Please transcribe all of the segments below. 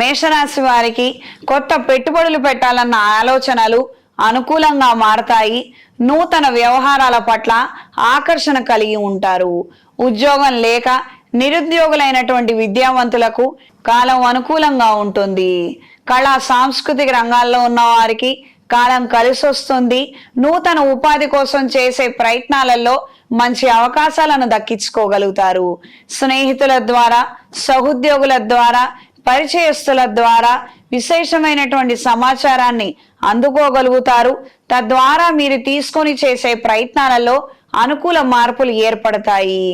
మేషరాశి వారికి కొత్త పెట్టుబడులు పెట్టాలన్న ఆలోచనలు అనుకూలంగా మారతాయి. నూతన వ్యవహారాల పట్ల ఆకర్షణ కలిగి ఉంటారు. ఉద్యోగం లేక నిరుద్యోగులైనటువంటి విద్యావంతులకు కాలం అనుకూలంగా ఉంటుంది. కళా సాంస్కృతిక రంగాల్లో ఉన్న వారికి కాలం కలిసి వస్తుంది. నూతన ఉపాధి కోసం చేసే ప్రయత్నాలలో మంచి అవకాశాలను దక్కించుకోగలుగుతారు. స్నేహితుల ద్వారా, సహోద్యోగుల ద్వారా, పరిచయస్తుల ద్వారా విశేషమైనటువంటి సమాచారాన్ని అందుకోగలుగుతారు. తద్వారా మీరు తీసుకొని చేసే ప్రయత్నాలలో అనుకూల మార్పులు ఏర్పడతాయి.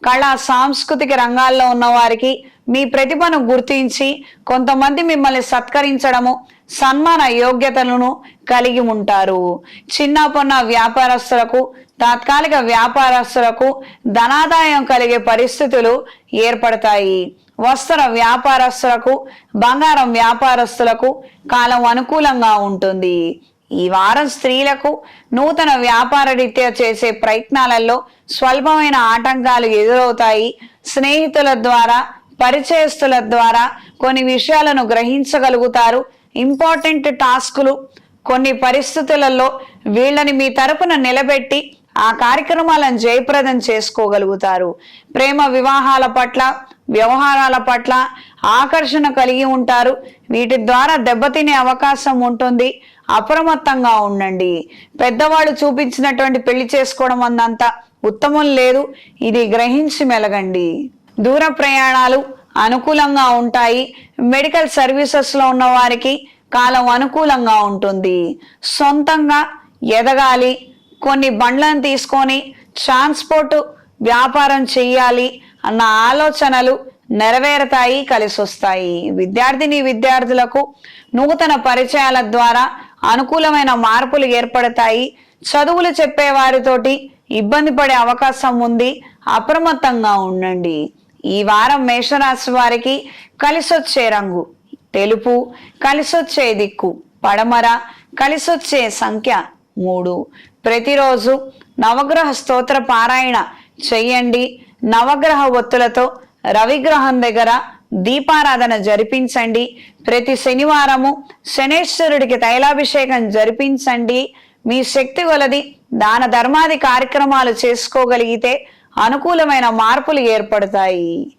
కళా సాంస్కృతిక రంగాల్లో ఉన్న వారికి మీ ప్రతిభను గుర్తించి కొంతమంది మిమ్మల్ని సత్కరించడము, సన్మాన యోగ్యతలను కలిగి ఉంటారు. చిన్న పొన్న వ్యాపారస్తులకు, తాత్కాలిక వ్యాపారస్తులకు ధనాదాయం కలిగే పరిస్థితులు ఏర్పడతాయి. వస్త్ర వ్యాపారస్తులకు, బంగారం వ్యాపారస్తులకు కాలం అనుకూలంగా ఉంటుంది. ఈ వారం స్త్రీలకు నూతన వ్యాపార రీత్యా చేసే ప్రయత్నాలలో స్వల్పమైన ఆటంకాలు ఎదురవుతాయి. స్నేహితుల ద్వారా, పరిచయస్తుల ద్వారా కొన్ని విషయాలను గ్రహించగలుగుతారు. ఇంపార్టెంట్ టాస్కులు కొన్ని పరిస్థితులలో వీళ్ళని మీ తరపున నిలబెట్టి ఆ కార్యక్రమాలను జయప్రదం చేసుకోగలుగుతారు. ప్రేమ వివాహాల పట్ల, వ్యవహారాల పట్ల ఆకర్షణ కలిగి ఉంటారు. వీటి ద్వారా దెబ్బతినే అవకాశం ఉంటుంది. అప్రమత్తంగా ఉండండి. పెద్దవాళ్ళు చూపించినటువంటి పెళ్లి చేసుకోవడం అన్నంత ఉత్తమం లేదు. ఇది గ్రహించి మెలగండి. దూర ప్రయాణాలు అనుకూలంగా ఉంటాయి. మెడికల్ సర్వీసెస్ లో ఉన్న వారికి కాలం అనుకూలంగా ఉంటుంది. సొంతంగా ఎదగాలి, కొన్ని బండ్లను తీసుకొని ట్రాన్స్పోర్ట్ వ్యాపారం చెయ్యాలి అన్న ఆలోచనలు నెరవేరుతాయి, కలిసి వస్తాయి. విద్యార్థులకు నూతన పరిచయాల ద్వారా అనుకూలమైన మార్పులు ఏర్పడతాయి. చదువులు చెప్పే వారితోటి ఇబ్బంది పడే అవకాశం ఉంది. అప్రమత్తంగా ఉండండి. ఈ వారం మేషరాశి వారికి కలిసొచ్చే రంగు తెలుపు, కలిసొచ్చే దిక్కు పడమర, కలిసొచ్చే సంఖ్య 3. ప్రతిరోజు నవగ్రహ స్తోత్ర పారాయణ చెయ్యండి. నవగ్రహ ఒత్తులతో రవిగ్రహం దగ్గర దీపారాధన జరిపించండి. ప్రతి శనివారము శనేశ్వరుడికి తైలాభిషేకం జరిపించండి. మీ శక్తి కొలది దాన ధర్మాది కార్యక్రమాలు చేసుకోగలిగితే అనుకూలమైన మార్పులు ఏర్పడతాయి.